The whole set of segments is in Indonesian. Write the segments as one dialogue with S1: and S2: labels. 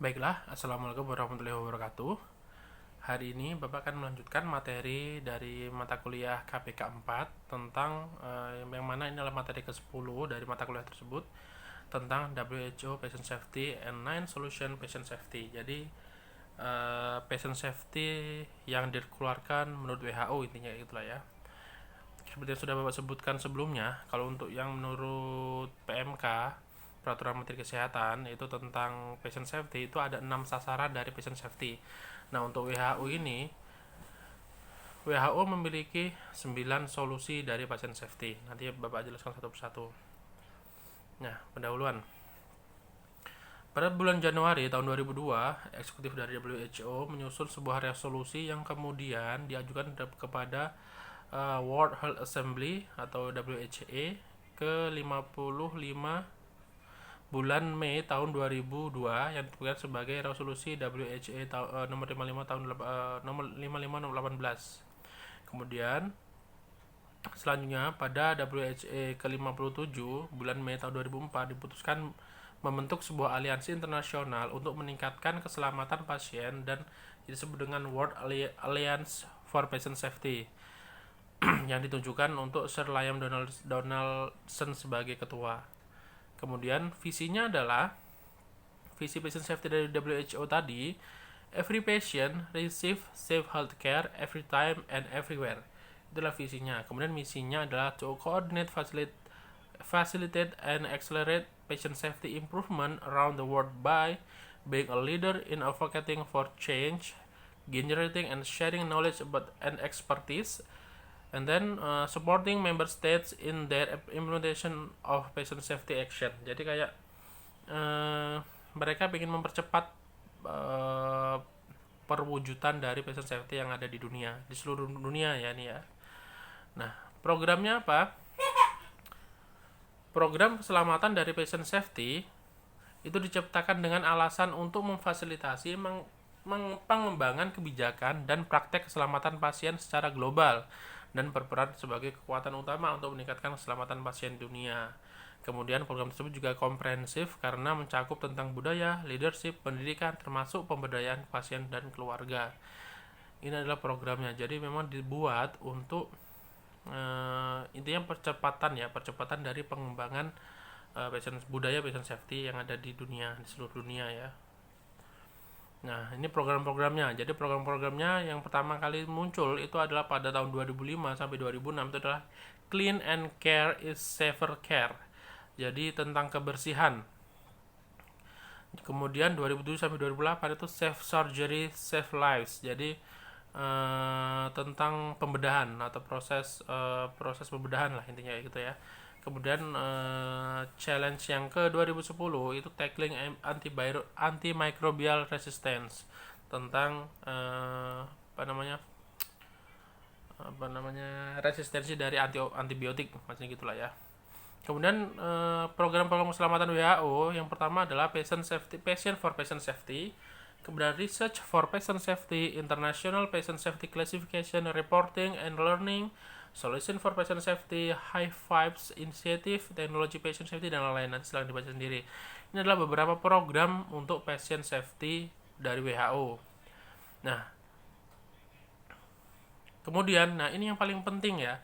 S1: Baiklah, Assalamualaikum warahmatullahi wabarakatuh. Hari ini Bapak akan melanjutkan materi dari mata kuliah KPK 4 tentang yang mana ini adalah materi ke-10 dari mata kuliah tersebut tentang WHO Patient Safety and 9 Solution Patient Safety. Jadi patient safety yang dikeluarkan menurut WHO intinya itulah ya. Seperti yang sudah Bapak sebutkan sebelumnya, kalau untuk yang menurut PMK peraturan menteri kesehatan itu tentang patient safety itu ada 6 sasaran dari patient safety. Nah, untuk WHO memiliki 9 solusi dari patient safety. Nanti Bapak jelaskan satu persatu. Nah, pendahuluan. Pada bulan Januari tahun 2002, eksekutif dari WHO menyusun sebuah resolusi yang kemudian diajukan kepada World Health Assembly atau WHA ke 55 bulan Mei tahun 2002 yang dituliskan sebagai resolusi WHA nomor 55 tahun nomor 55 nomor 18. Kemudian selanjutnya pada WHA ke-57 bulan Mei tahun 2004 diputuskan membentuk sebuah aliansi internasional untuk meningkatkan keselamatan pasien dan disebut dengan World Alliance for Patient Safety yang ditunjukkan untuk Sir Liam Donaldson sebagai ketua. Kemudian visinya adalah visi patient safety dari WHO tadi, every patient receive safe healthcare every time and everywhere. Itulah visinya. Kemudian misinya adalah to coordinate, facilitate and accelerate patient safety improvement around the world by being a leader in advocating for change, generating and sharing knowledge about and expertise, and then supporting member states in their implementation of patient safety action. Jadi kayak mereka ingin mempercepat perwujudan dari patient safety yang ada di dunia, di seluruh dunia ya nih ya. Nah, programnya apa? Program keselamatan dari patient safety itu diciptakan dengan alasan untuk memfasilitasi pengembangan kebijakan dan praktek keselamatan pasien secara global dan berperan sebagai kekuatan utama untuk meningkatkan keselamatan pasien dunia. Kemudian program tersebut juga komprehensif karena mencakup tentang budaya, leadership, pendidikan, termasuk pemberdayaan pasien dan keluarga. Ini adalah programnya. Jadi memang dibuat untuk intinya percepatan dari pengembangan budaya patient safety yang ada di dunia, di seluruh dunia ya. Nah, ini program-programnya. Jadi program-programnya yang pertama kali muncul itu adalah pada tahun 2005 sampai 2006 itu adalah Clean and Care is Safer Care. Jadi tentang kebersihan. Kemudian 2007 sampai 2008 itu Safe Surgery, Safe Lives. Jadi tentang pembedahan atau proses pembedahan lah intinya gitu ya. Kemudian challenge yang ke 2010 itu tackling antimicrobial resistance tentang resistensi dari antibiotik macam gitulah ya. Kemudian program-program keselamatan WHO yang pertama adalah Patient for Patient Safety, kemudian Research for Patient Safety, International Patient Safety Classification, Reporting and Learning, Solution for Patient Safety, High Fives Initiative, Technology Patient Safety, dan lain-lain. Nanti silahkan dibaca sendiri. Ini adalah beberapa program untuk patient safety dari WHO. Nah, kemudian, ini yang paling penting ya.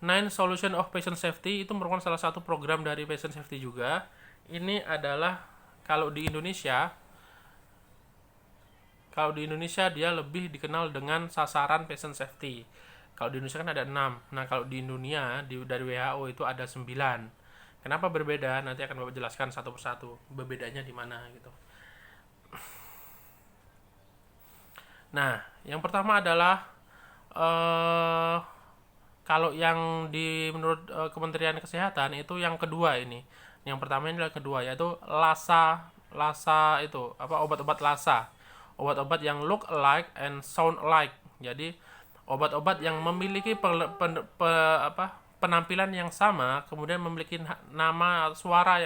S1: Nine Solution of Patient Safety itu merupakan salah satu program dari patient safety juga. Ini adalah kalau di Indonesia dia lebih dikenal dengan sasaran patient safety. Kalau di Indonesia kan ada 6. Nah, kalau di dunia dari WHO itu ada 9. Kenapa berbeda? Nanti akan Bapak jelaskan satu persatu. Berbedanya di mana gitu. Nah, yang pertama adalah kalau yang menurut Kementerian Kesehatan itu yang kedua ini. Yang pertama ini adalah kedua, yaitu LASA itu obat-obat LASA. Obat-obat yang look alike and sound alike. Jadi obat-obat yang memiliki penampilan yang sama, kemudian memiliki nama suara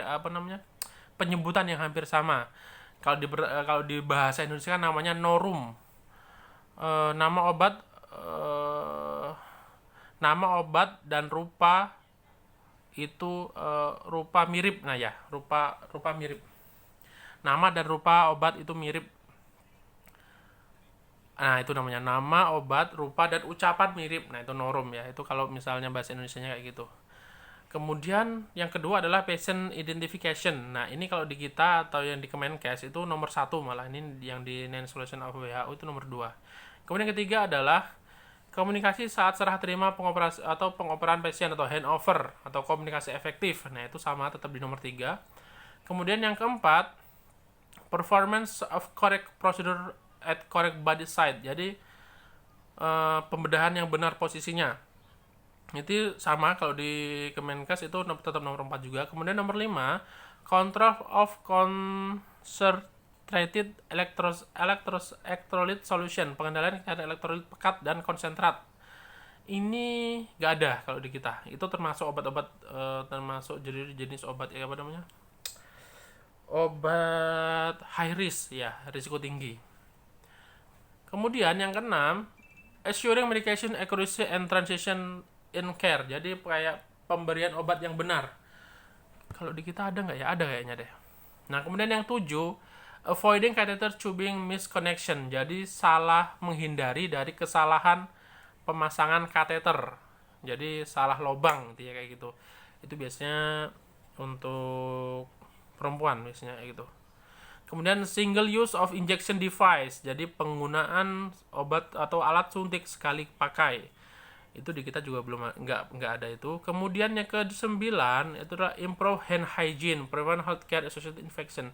S1: penyebutan yang hampir sama. Kalau di bahasa Indonesia kan namanya Norum. Nama obat dan rupa itu rupa mirip. Nah ya, rupa mirip. nama dan rupa obat itu mirip. Nah, itu namanya nama, obat, rupa, dan ucapan mirip. Nah, itu norum ya. Itu kalau misalnya bahasa Indonesianya kayak gitu. Kemudian yang kedua adalah patient identification. Nah, ini kalau di kita atau yang di Kemenkes itu nomor 1 malah. Ini yang di National Solution of WHO itu nomor 2. Kemudian yang ketiga adalah komunikasi saat serah terima pengoperasi atau pengoperan pasien atau handover atau komunikasi efektif. Nah, itu sama tetap di nomor 3. Kemudian yang keempat, performance of correct procedure at correct body site. Jadi pembedahan yang benar posisinya. Itu sama kalau di Kemenkes itu tetap nomor 4 juga. Kemudian nomor 5, control of concentrated electrolyte solution, pengendalian kadar elektrolit pekat dan konsentrat. Ini nggak ada kalau di kita. Itu termasuk obat-obat termasuk jenis obat apa namanya? Obat high risk ya, risiko tinggi. Kemudian yang keenam, assuring medication accuracy and transition in care. Jadi kayak pemberian obat yang benar. Kalau di kita ada nggak ya? Ada kayaknya deh. Nah, kemudian yang 7, avoiding catheter tubing misconnection. Jadi menghindari dari kesalahan pemasangan kateter. Jadi salah lubang gitu ya, kayak gitu. Itu biasanya untuk perempuan biasanya kayak gitu. Kemudian single use of injection device. Jadi penggunaan obat atau alat suntik sekali pakai. Itu di kita juga belum nggak ada itu. Kemudian yang ke-9 itu adalah improve hand hygiene, prevent healthcare associated infection.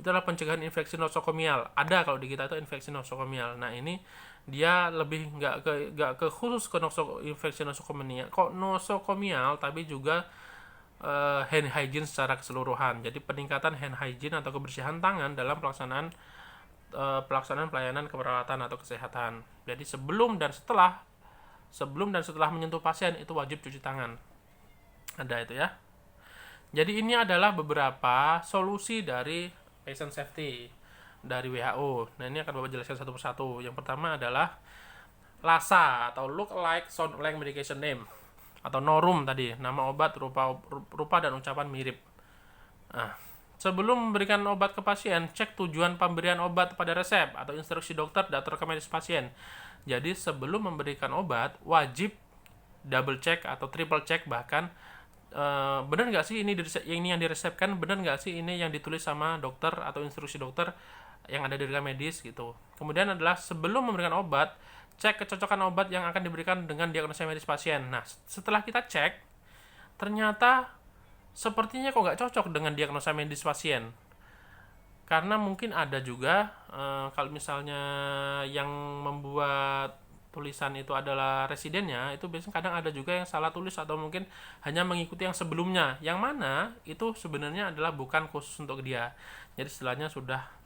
S1: Itu adalah pencegahan infeksi nosokomial. Ada kalau di kita itu infeksi nosokomial. Nah, ini dia lebih nggak ke khusus ke infeksi nosokomial, kok nosokomial, tapi juga hand hygiene secara keseluruhan. Jadi peningkatan hand hygiene atau kebersihan tangan dalam pelaksanaan pelayanan keperawatan atau kesehatan. Jadi sebelum dan setelah menyentuh pasien itu wajib cuci tangan. Ada itu ya. Jadi ini adalah beberapa solusi dari patient safety dari WHO. Nah, ini akan Bapak jelaskan satu persatu. Yang pertama adalah LASA atau look like sound like medication name atau NORUM tadi, nama obat, rupa dan ucapan mirip. Nah, sebelum memberikan obat ke pasien, cek tujuan pemberian obat pada resep atau instruksi dokter dan rekam medis pasien. Jadi sebelum memberikan obat wajib double check atau triple check bahkan benar nggak sih ini yang diresepkan, benar nggak sih ini yang ditulis sama dokter atau instruksi dokter yang ada di rekam medis gitu. Kemudian adalah sebelum memberikan obat, cek kecocokan obat yang akan diberikan dengan diagnosa medis pasien. Nah, setelah kita cek, ternyata sepertinya kok nggak cocok dengan diagnosa medis pasien. Karena mungkin ada juga kalau misalnya yang membuat tulisan itu adalah residennya, itu biasanya kadang ada juga yang salah tulis atau mungkin hanya mengikuti yang sebelumnya, yang mana itu sebenarnya adalah bukan khusus untuk dia. Jadi istilahnya sudah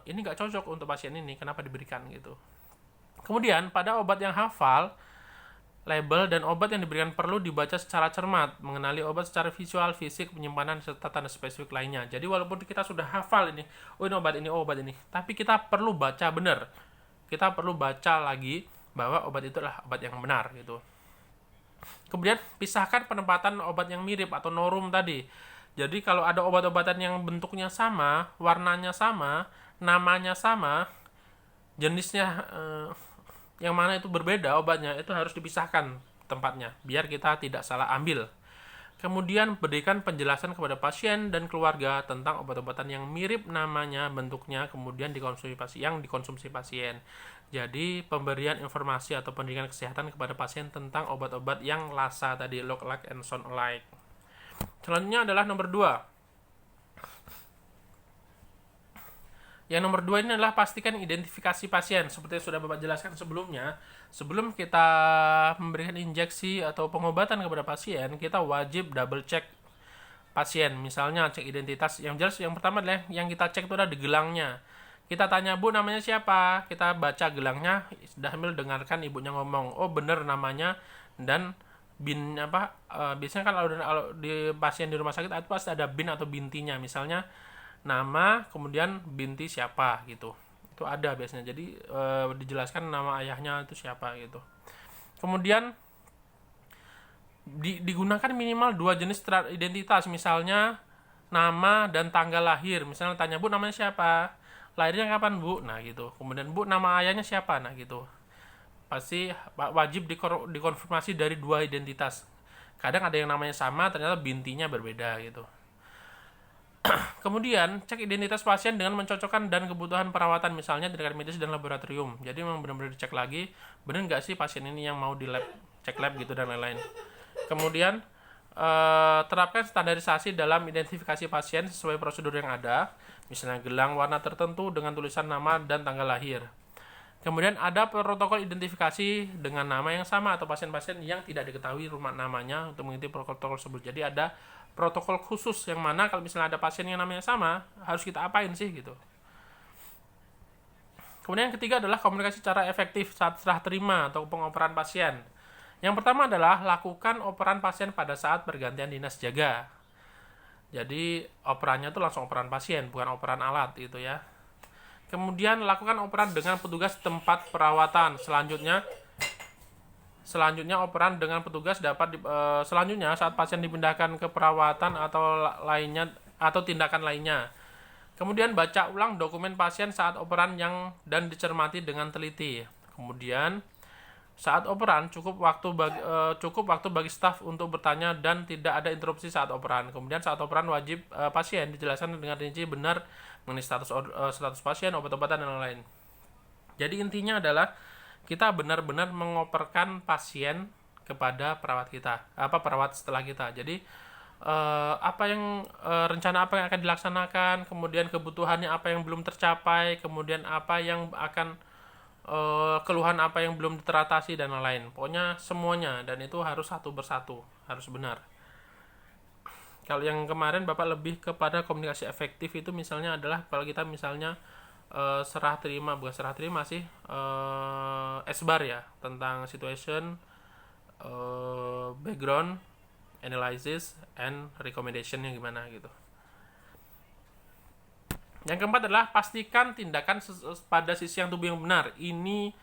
S1: ini nggak cocok untuk pasien ini, kenapa diberikan gitu. Kemudian pada obat yang hafal, label dan obat yang diberikan perlu dibaca secara cermat, mengenali obat secara visual, fisik, penyimpanan, serta tanda spesifik lainnya. Jadi walaupun kita sudah hafal ini, ini obat ini, tapi kita perlu baca benar. Kita perlu baca lagi bahwa obat itu adalah obat yang benar gitu. Kemudian pisahkan penempatan obat yang mirip atau norum tadi. Jadi kalau ada obat-obatan yang bentuknya sama, warnanya sama, namanya sama, jenisnya yang mana itu berbeda obatnya, itu harus dipisahkan tempatnya biar kita tidak salah ambil. Kemudian berikan penjelasan kepada pasien dan keluarga tentang obat-obatan yang mirip namanya, bentuknya, kemudian dikonsumsi pasien. Jadi pemberian informasi atau pendidikan kesehatan kepada pasien tentang obat-obat yang LASA tadi, look like and sound alike. Selanjutnya adalah nomor 2. Yang nomor 2 ini adalah pastikan identifikasi pasien. Seperti yang sudah Bapak jelaskan sebelumnya, sebelum kita memberikan injeksi atau pengobatan kepada pasien, kita wajib double check pasien. Misalnya cek identitas. Yang jelas yang pertama adalah yang kita cek itu adalah di gelangnya. Kita tanya, "Bu, namanya siapa?" Kita baca gelangnya sambil dengarkan ibunya ngomong, "Oh, benar namanya." Dan biasanya kan kalau di pasien di rumah sakit itu pasti ada bin atau bintinya. Misalnya nama, kemudian binti siapa gitu. Itu ada biasanya. Jadi dijelaskan nama ayahnya itu siapa gitu. Kemudian digunakan minimal 2 jenis identitas. Misalnya nama dan tanggal lahir. Misalnya tanya, Bu, namanya siapa? Lahirnya kapan, Bu? Nah, gitu. Kemudian, Bu, nama ayahnya siapa? Nah, gitu. Pasti wajib dikonfirmasi dari 2 identitas. Kadang ada yang namanya sama, ternyata bintinya berbeda gitu. Kemudian, cek identitas pasien dengan mencocokkan dan kebutuhan perawatan, misalnya tindakan medis dan laboratorium. Jadi memang benar-benar dicek lagi, benar nggak sih pasien ini yang mau di lab, cek lab gitu dan lain-lain. Kemudian, terapkan standarisasi dalam identifikasi pasien sesuai prosedur yang ada, misalnya gelang warna tertentu dengan tulisan nama dan tanggal lahir. Kemudian ada protokol identifikasi dengan nama yang sama atau pasien-pasien yang tidak diketahui rumah namanya untuk mengikuti protokol tersebut. Jadi ada protokol khusus yang mana kalau misalnya ada pasien yang namanya sama, harus kita apain sih gitu. Kemudian yang ketiga adalah komunikasi secara efektif saat serah terima atau pengoperan pasien. Yang pertama adalah lakukan operan pasien pada saat pergantian dinas jaga. Jadi operannya itu langsung operan pasien, bukan operan alat gitu ya. Kemudian lakukan operan dengan petugas tempat perawatan. Selanjutnya operan dengan petugas dapat selanjutnya saat pasien dipindahkan ke perawatan atau tindakan lainnya. Kemudian baca ulang dokumen pasien saat operan dan dicermati dengan teliti. Kemudian saat operan cukup waktu bagi staf untuk bertanya dan tidak ada interupsi saat operan. Kemudian saat operan wajib pasien dijelaskan dengan rinci benar mengenai status pasien, obat-obatan dan lain-lain. Jadi intinya adalah kita benar-benar mengoperkan pasien kepada perawat setelah kita. Jadi rencana apa yang akan dilaksanakan, kemudian kebutuhannya apa yang belum tercapai, kemudian apa yang akan keluhan apa yang belum teratasi dan lain-lain. Pokoknya semuanya, dan itu harus satu persatu, harus benar. Kalau yang kemarin Bapak lebih kepada komunikasi efektif itu misalnya adalah kalau kita misalnya bukan serah terima sih, SBAR ya, tentang situation, background, analysis, and recommendation-nya gimana gitu. Yang keempat adalah pastikan tindakan pada sisi yang tubuh yang benar. Ini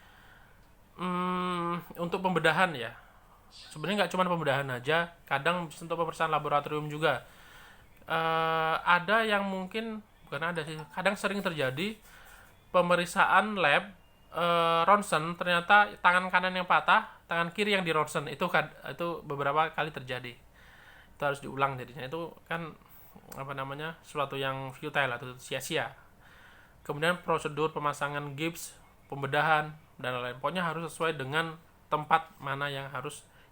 S1: untuk pembedahan ya. Sebenarnya nggak cuma pembedahan aja, kadang untuk pemeriksaan laboratorium juga. Ada yang mungkin kadang sering terjadi pemeriksaan lab ronsen, ternyata tangan kanan yang patah, tangan kiri yang di ronsen. Itu beberapa kali terjadi. Itu harus diulang jadinya. Itu kan suatu yang futile atau sia-sia. Kemudian prosedur pemasangan gips, pembedahan dan lain-lain. Pokoknya harus sesuai dengan tempat mana yang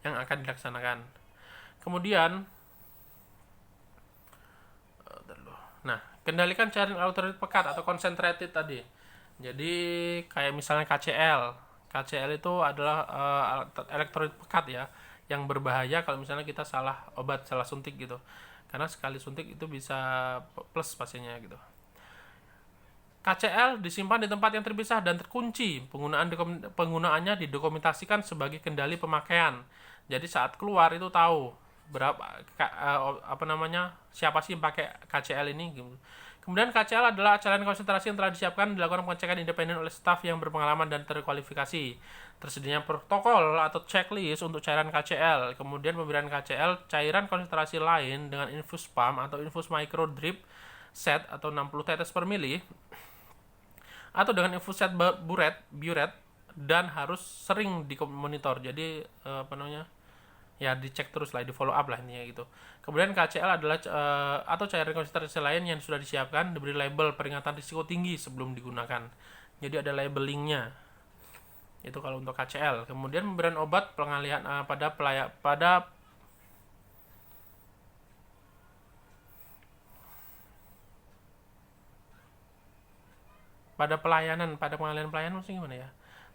S1: akan dilaksanakan. Kemudian kendalikan cairan elektrolit pekat atau concentrated tadi. Jadi kayak misalnya KCL itu adalah elektrolit pekat ya, yang berbahaya kalau misalnya kita salah suntik gitu. Karena sekali suntik itu bisa plus pasiennya gitu. KCL disimpan di tempat yang terpisah dan terkunci. Penggunaannya didokumentasikan sebagai kendali pemakaian. Jadi saat keluar itu tahu siapa sih yang pakai KCL ini gitu. Kemudian KCL adalah cairan konsentrasi yang telah disiapkan, dilakukan pengecekan independen oleh staf yang berpengalaman dan terkualifikasi. Tersedianya protokol atau checklist untuk cairan KCL. Kemudian pemberian KCL cairan konsentrasi lain dengan infus pump atau infus micro drip set atau 60 tetes per mili atau dengan infus set burette dan harus sering dimonitor. Jadi dicek terus lah, di follow up lah intinya gitu. Kemudian KCL adalah atau cairan konsentrasi lain yang sudah disiapkan, diberi label peringatan risiko tinggi sebelum digunakan. Jadi ada labelingnya. Itu kalau untuk KCL. Kemudian pemberian obat pengalihan pada pengalihan pelayanan maksudnya gimana ya?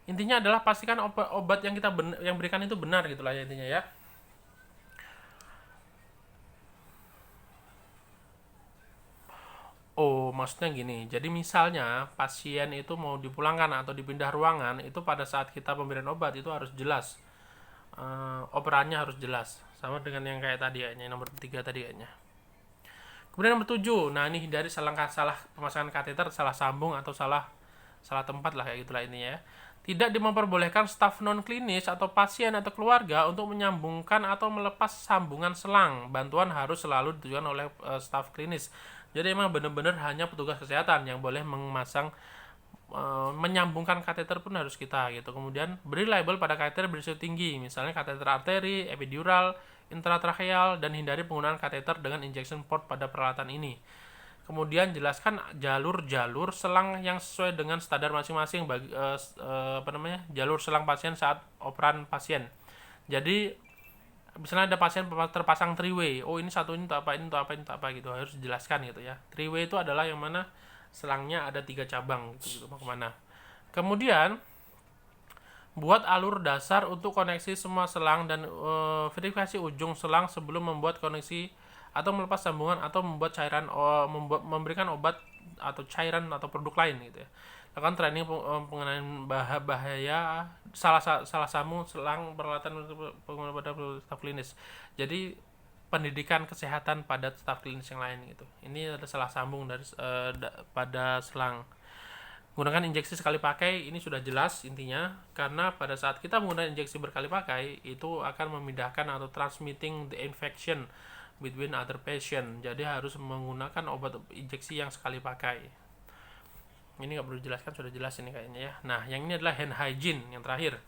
S1: Intinya adalah pastikan obat yang yang berikan itu benar gitu lah ya intinya ya. Oh, maksudnya gini. Jadi misalnya pasien itu mau dipulangkan atau dipindah ruangan, itu pada saat kita pemberian obat itu harus jelas. Operannya harus jelas. Sama dengan yang kayak tadi kayaknya, nomor 3 tadi kayaknya. Kemudian nomor 7. Nah, ini hindari salah pemasangan kateter, salah sambung atau salah tempat lah kayak gitulah ini ya. Tidak memperbolehkan staf non-klinis atau pasien atau keluarga untuk menyambungkan atau melepas sambungan selang. Bantuan harus selalu ditujukan oleh staf klinis. Jadi emang benar-benar hanya petugas kesehatan yang boleh memasang menyambungkan kateter pun harus kita gitu. Kemudian beri label pada kateter berisiko tinggi, misalnya kateter arteri, epidural, intratracheal, dan hindari penggunaan kateter dengan injection port pada peralatan ini. Kemudian jelaskan jalur-jalur selang yang sesuai dengan standar masing-masing bagi jalur selang pasien saat operan pasien. Jadi misalnya ada pasien terpasang 3-way, oh ini satu ini untuk apa, ini untuk apa, ini untuk apa gitu, harus dijelaskan gitu ya. 3-way itu adalah yang mana selangnya ada 3 cabang gitu, mau kemana. Kemudian buat alur dasar untuk koneksi semua selang dan verifikasi ujung selang sebelum membuat koneksi atau melepas sambungan atau membuat cairan memberikan obat atau cairan atau produk lain gitu ya. Lakukan training pengenaan bahaya salah sambung selang peralatan pengguna pada staf klinis. Jadi pendidikan kesehatan pada staf klinis yang lain gitu. Ini ada salah sambung dari pada selang. Menggunakan injeksi sekali pakai ini sudah jelas intinya, karena pada saat kita menggunakan injeksi berkali pakai itu akan memindahkan atau transmitting the infection between other patient. Jadi harus menggunakan obat injeksi yang sekali pakai. Ini nggak perlu dijelaskan, sudah jelas ini kayaknya ya. Nah, yang ini adalah hand hygiene yang terakhir.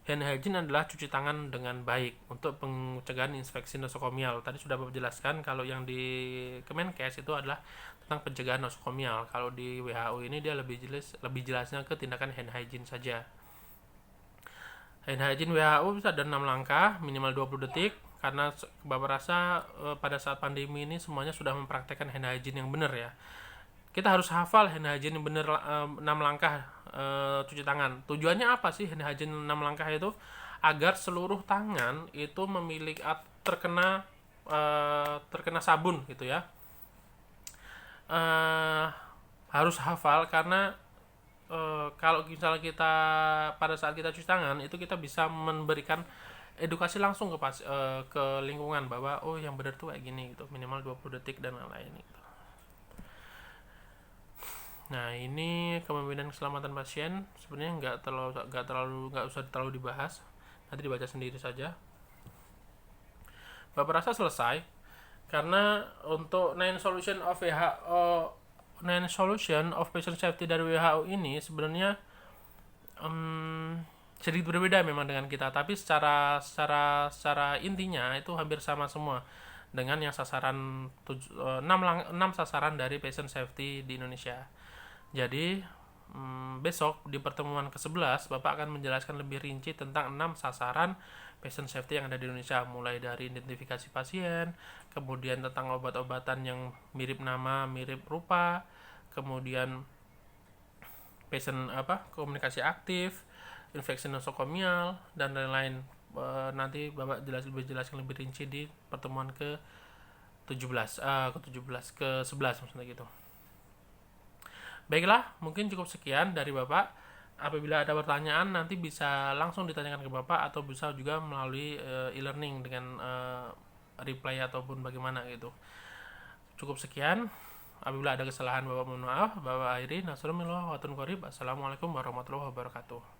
S1: Hand hygiene adalah cuci tangan dengan baik untuk pencegahan infeksi nosokomial. Tadi sudah Bapak jelaskan kalau yang di Kemenkes itu adalah tentang pencegahan nosokomial. Kalau di WHO ini dia lebih jelasnya ke tindakan hand hygiene saja. Hand hygiene WHO bisa ada 6 langkah, minimal 20 detik. Karena Bapak rasa pada saat pandemi ini semuanya sudah mempraktekkan hand hygiene yang benar ya. Kita harus hafal hand hygiene yang benar 6 langkah cuci tangan. Tujuannya apa sih hand hygiene 6 langkah itu? Agar seluruh tangan itu memiliki terkena sabun gitu ya. Harus hafal karena kalau misalnya kita pada saat kita cuci tangan itu kita bisa memberikan edukasi langsung ke lingkungan bahwa oh yang benar tuh kayak gini gitu, minimal 20 detik dan lain-lain gitu. Nah, ini kepemimpinan keselamatan pasien sebenarnya nggak usah terlalu dibahas, nanti dibaca sendiri saja. Bapak rasa selesai karena untuk 9 solution of patient safety dari WHO ini sebenarnya sedikit berbeda memang dengan kita, tapi secara intinya itu hampir sama semua dengan yang sasaran 6 sasaran dari patient safety di Indonesia. Jadi besok di pertemuan ke-11 Bapak akan menjelaskan lebih rinci tentang 6 sasaran patient safety yang ada di Indonesia, mulai dari identifikasi pasien, kemudian tentang obat-obatan yang mirip nama, mirip rupa, kemudian patient komunikasi aktif, infeksi nosokomial dan lain-lain. Nanti Bapak lebih jelaskan lebih rinci di pertemuan ke-11 maksudnya gitu. Baiklah, mungkin cukup sekian dari Bapak. Apabila ada pertanyaan nanti bisa langsung ditanyakan ke Bapak atau bisa juga melalui e-learning dengan reply ataupun bagaimana gitu. Cukup sekian. Apabila ada kesalahan Bapak mohon maaf. Bapak akhiri. Assalamualaikum warahmatullahi wabarakatuh.